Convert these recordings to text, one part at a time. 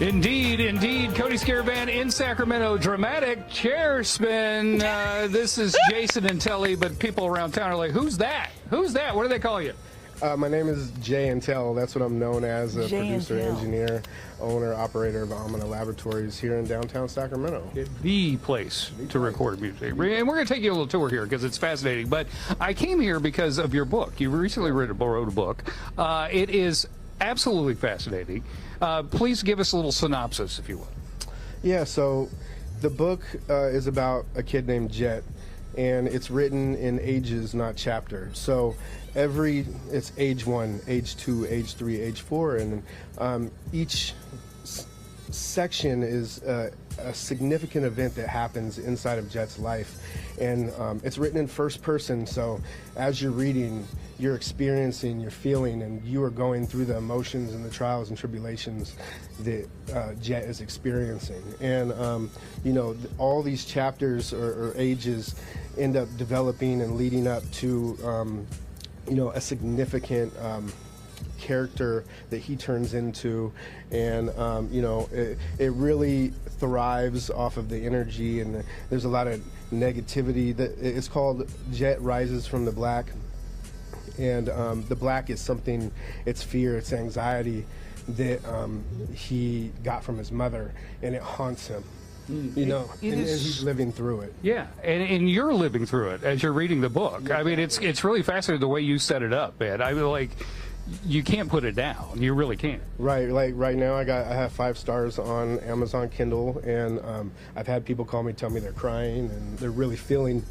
Indeed, indeed. Cody Scare Band in Sacramento. Dramatic chair spin. This is J-INTELL, but people around town are like, who's that? Who's that? What do they call you? My name is J-INTELL. That's what I'm known as, a producer, engineer, owner, operator of OMINA Laboratories here in downtown Sacramento. The place to record music. And we're going to take you a little tour here because it's fascinating. But I came here because of your book. You recently wrote a book. It is absolutely fascinating. Please give us a little synopsis, if you will. Yeah, so the book is about a kid named Jet, and it's written in ages, not chapters. So it's age 1, age 2, age 3, age 4, and each section is a significant event that happens inside of Jet's life. And it's written in first person, so as you're reading, you're experiencing, you're feeling, and you are going through the emotions and the trials and tribulations that Jet is experiencing. And you know, all these chapters or ages end up developing and leading up to you know, a significant character that he turns into, and you know, it really thrives off of the energy, and there's a lot of negativity. That it's called Jet Rises from the Black, and the black is something, it's fear, it's anxiety that he got from his mother, and it haunts him. You know, and he's living through it. Yeah, and you're living through it as you're reading the book. I mean, it's really fascinating the way you set it up, man. I mean, like, you can't put it down. You really can't. Right. Like right now, I have 5 stars on Amazon Kindle, and I've had people call me, tell me they're crying and they're really feeling,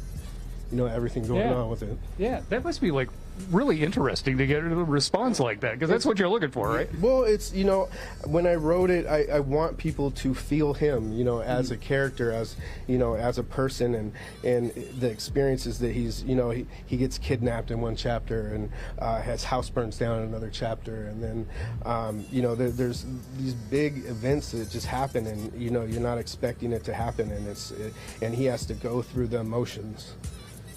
you know, everything going on with it. Yeah, that must be like really interesting to get a response like that, because that's what you're looking for, right? Well, it's, you know, when I wrote it, I want people to feel him, you know, as a character, as, you know, as a person, and the experiences that he's, you know, he gets kidnapped in one chapter, and his house burns down in another chapter, and then you know, there's these big events that just happen, and you know, you're not expecting it to happen, and and he has to go through the emotions,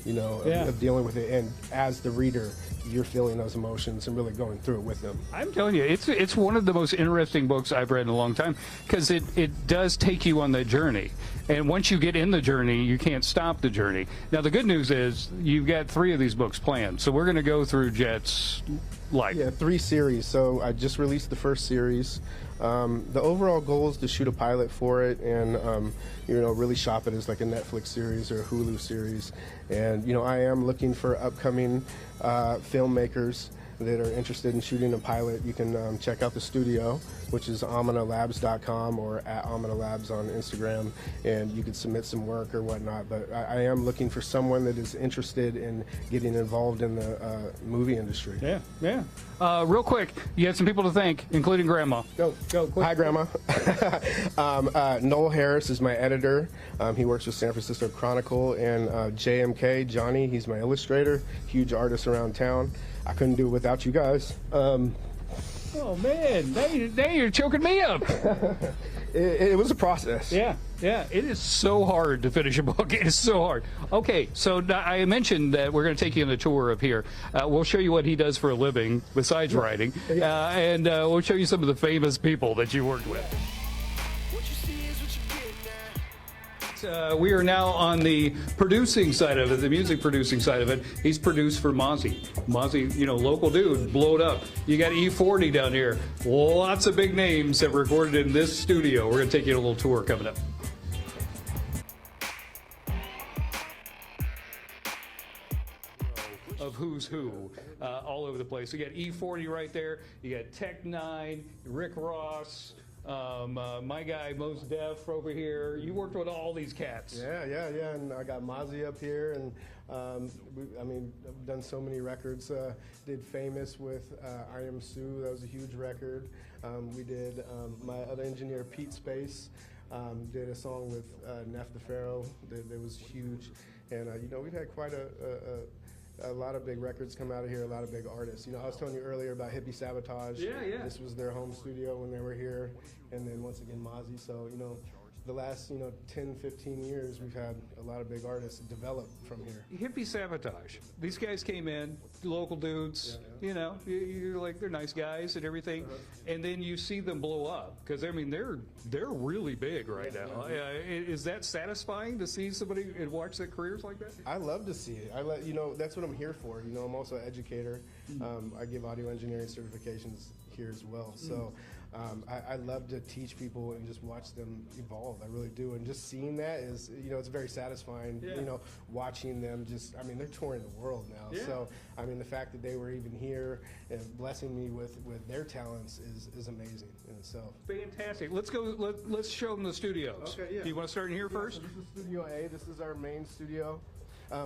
you know, of dealing with it, and as the reader, you're feeling those emotions and really going through it with them. I'm telling you, it's one of the most interesting books I've read in a long time, because it does take you on that journey, and once you get in the journey, you can't stop the journey. Now, the good news is you've got 3 of these books planned, so we're going to go through Jet's life. Yeah, 3 series. So I just released the first series. The overall goal is to shoot a pilot for it, and you know, really shop it as like a Netflix series or a Hulu series. And you know, I am looking for upcoming filmmakers that are interested in shooting a pilot. You can check out the studio, which is ominalabs.com, or at ominalabs on Instagram, and you can submit some work or whatnot. But I am looking for someone that is interested in getting involved in the movie industry. Yeah. Real quick, you had some people to thank, including Grandma. Go quick. Hi, Grandma. Noel Harris is my editor. He works with San Francisco Chronicle, and JMK, Johnny, he's my illustrator, huge artist around town. I couldn't do it without you guys. Oh man, now you're choking me up. It was a process. Yeah, it is so hard to finish a book. It is so hard. Okay, so I mentioned that we're going to take you on a tour of here. We'll show you what he does for a living besides writing, and we'll show you some of the famous people that you worked with. We are now on the producing side of it, the music producing side of it. He's produced for Mozzie. Mozzie, you know, local dude, blowed up. You got E40 down here. Lots of big names have recorded in this studio. We're going to take you on a little tour coming up. Of who's who all over the place. You got E40 right there. You got Tech 9, Rick Ross. My guy Mos Def over here. You worked with all these cats. Yeah, and I got Mozzie up here, and I mean, I've done so many records. Did Famous with I Am Sue, that was a huge record. We did, my other engineer Pete Space did a song with Neff the Pharaoh that was huge, and you know, we've had quite a lot of big records come out of here, a lot of big artists. You know, I was telling you earlier about Hippie Sabotage. Yeah. This was their home studio when they were here. And then once again, Mozzie. So, you know, the last 10, 15 years, we've had a lot of big artists develop from here. Hippie sabotage. These guys came in, local dudes, you're like, they're nice guys and everything, and then you see them blow up, because I mean they're really big right now. Is that satisfying to see somebody and watch their careers like that? I love to see it. That's what I'm here for. I'm also an educator. I give audio engineering certifications here as well. So I love to teach people and just watch them evolve. I really do. And just seeing that is, it's very satisfying, watching them they're touring the world now. Yeah. So, the fact that they were even here and blessing me with their talents is amazing in itself. Fantastic. Let's go, let's show them the studios. Okay, yeah. Do you want to start in here first? So this is Studio A. This is our main studio.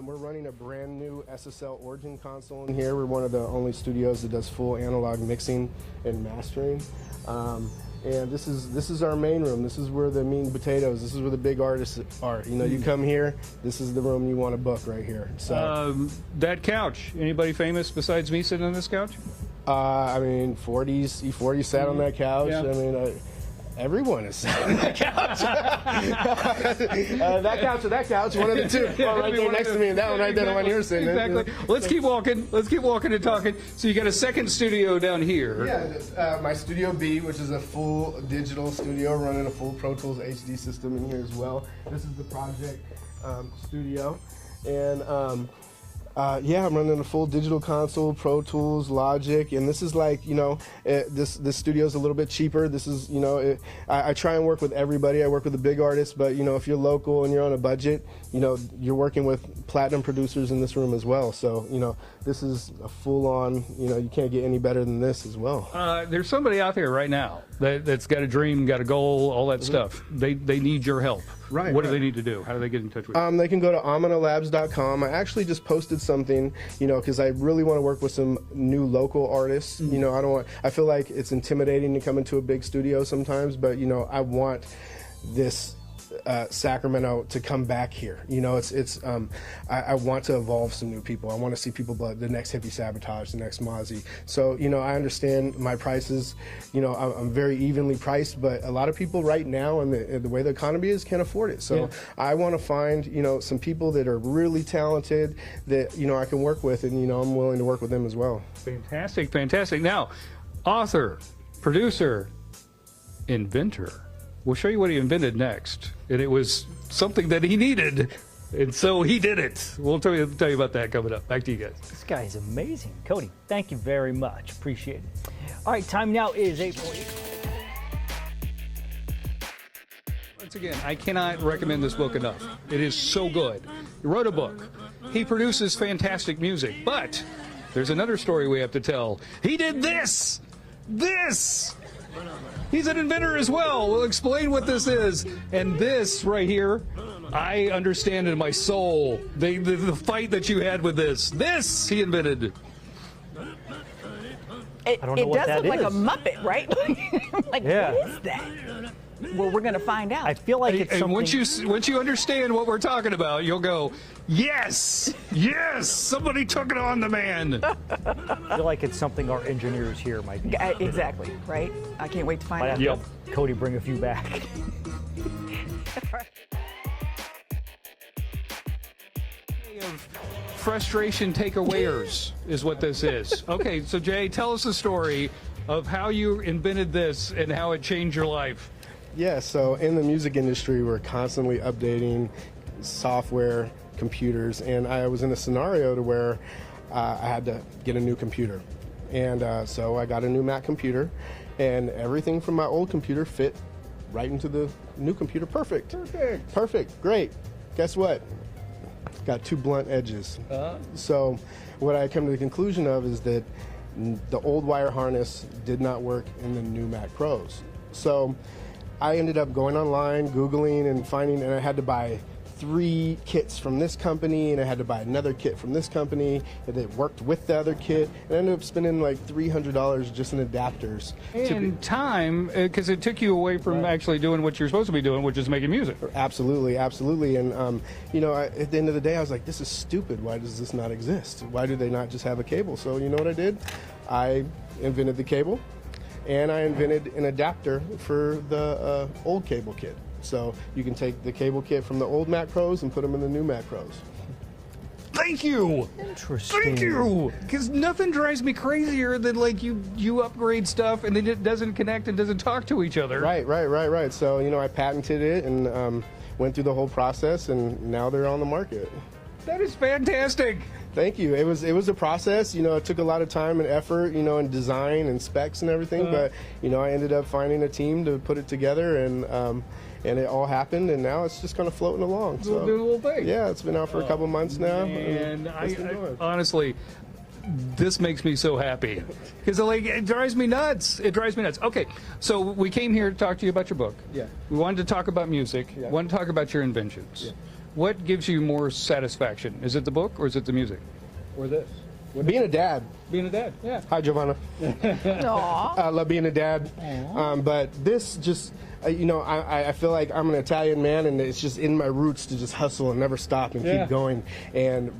We're running a brand new SSL Origin console in here. We're one of the only studios that does full analog mixing and mastering. And this is our main room. This is where the meat and potatoes. This is where the big artists are. You come here. This is the room you want to book right here. So that couch. Anybody famous besides me sitting on this couch? 40s. E40 sat on that couch. Yeah. Everyone is sat on that couch. That couch or that couch, one of the two. Right there next to me, and that one right there, the one you're sitting in. Exactly. Let's keep walking. Let's keep walking and talking. So you got a second studio down here. Yeah, my Studio B, which is a full digital studio running a full Pro Tools HD system in here as well. This is the project studio. And I'm running a full digital console, Pro Tools, Logic, and this is like, this studio is a little bit cheaper. This is, I try and work with everybody. I work with the big artists, but, if you're local and you're on a budget, you're working with platinum producers in this room as well. So, this is a full-on, you can't get any better than this as well. There's somebody out there right now that's got a dream, got a goal, all that stuff. They need your help. Right. What do they need to do? How do they get in touch with you? They can go to ominalabs.com. I actually just posted something, because I really want to work with some new local artists. I feel like it's intimidating to come into a big studio sometimes, but I want this Sacramento to come back here. I want to evolve some new people. I want to see people, the next Hippie Sabotage, the next Mozzie. So, I understand my prices, I'm very evenly priced, but a lot of people right now and the way the economy is can't afford it. So I want to find, some people that are really talented that, I can work with, and, I'm willing to work with them as well. Fantastic, fantastic. Now, author, producer, inventor. We'll show you what he invented next, and it was something that he needed, and so he did it. We'll tell you about that coming up. Back to you guys. This guy is amazing. Cody, thank you very much. Appreciate it. All right, time now is 8:40. Once again, I cannot recommend this book enough. It is so good. He wrote a book. He produces fantastic music, but there's another story we have to tell. He did this! This! He's an inventor as well. We'll explain what this is. And this right here, I understand in my soul the fight that you had with this. This he invented. It I don't know what does that look like a is. Muppet, right? Like, Yeah. what is that? Well, we're going to find out. I feel like it's And something. once you understand what we're talking about, you'll go, yes, yes, somebody took it on the man. I feel like it's something our engineers here might be. Exactly, right? I can't wait to find Might out. have to help Cody bring a few back. Of frustration takeawayers is what this is. Okay, so Jay, tell us the story of how you invented this and how it changed your life. Yeah, so in the music industry, we're constantly updating software, computers, and I was in a scenario to where I had to get a new computer. And so I got a new Mac computer, and everything from my old computer fit right into the new computer. Perfect. Perfect. Great. Guess what? Got two blunt edges. So what I come to the conclusion of is that the old wire harness did not work in the new Mac Pros. So I ended up going online, Googling, and finding, and I had to buy 3 kits from this company, and I had to buy another kit from this company, and it worked with the other kit, and I ended up spending like $300 just in adapters. And time, because it took you away from actually doing what you're supposed to be doing, which is making music. Absolutely, absolutely. And, at the end of the day, I was like, this is stupid. Why does this not exist? Why do they not just have a cable? So you know what I did? I invented the cable, and I invented an adapter for the old cable kit. So you can take the cable kit from the old Mac Pros and put them in the new Mac Pros. Thank you. Interesting. Thank you. Because nothing drives me crazier than like you upgrade stuff and then it doesn't connect and doesn't talk to each other. Right. So, you know, I patented it and went through the whole process, and now they're on the market. That is fantastic. Thank you. It was a process. You know, it took a lot of time and effort, you know, and design and specs and everything. But, you know, I ended up finding a team to put it together, and it all happened, and now it's just kind of floating along. So, Do the little thing. yeah, it's been out for a couple months now. And it's been going. honestly, this makes me so happy because like it drives me nuts. It drives me nuts. Okay, so we came here to talk to you about your book. Yeah. We wanted to talk about music. Yeah. Wanted to talk about your inventions. Yeah. What gives you more satisfaction? Is it the book or is it the music? Or this? Being a dad. Being a dad. Yeah. Hi, Giovanna. Aw. I love being a dad. But this just, you know, I feel like I'm an Italian man, and it's just in my roots to just hustle and never stop and Yeah. keep going. And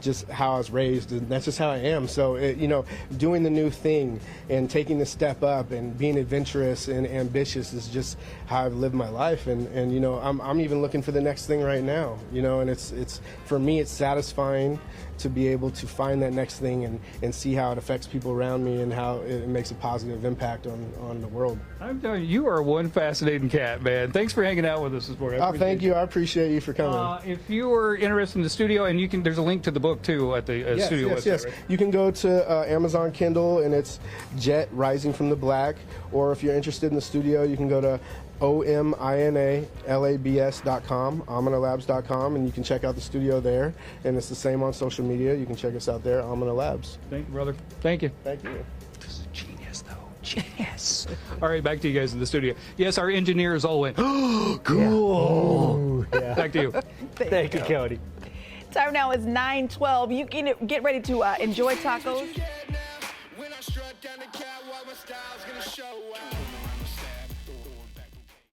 just how I was raised, and that's just how I am. So, you know, doing the new thing and taking the step up and being adventurous and ambitious is just how I've lived my life. And you know, I'm even looking for the next thing right now. You know, and it's for me, it's satisfying to be able to find that next thing and see how it affects people around me and how it makes a positive impact on the world. I'm telling you, you are one fascinating cat, man. Thanks for hanging out with us this morning. I Oh, appreciate thank you. I appreciate you for coming. If you are interested in the studio, and there's a link to the book too at the studio website. Yes. Right? You can go to Amazon Kindle, and it's Jette Rising from the Black. Or if you're interested in the studio, you can go to OMINALABS.com, OMINALabs.com, and you can check out the studio there. And it's the same on social media. You can check us out there, OMINA Labs. Thank you, brother. Thank you. Thank you. This is genius, though. Genius. All right, back to you guys in the studio. Yes, our engineers all went, oh, cool. Ooh, yeah. Back to you. Thank you, Cody. Time now is 9:12. You can get ready to enjoy tacos. When I strut down the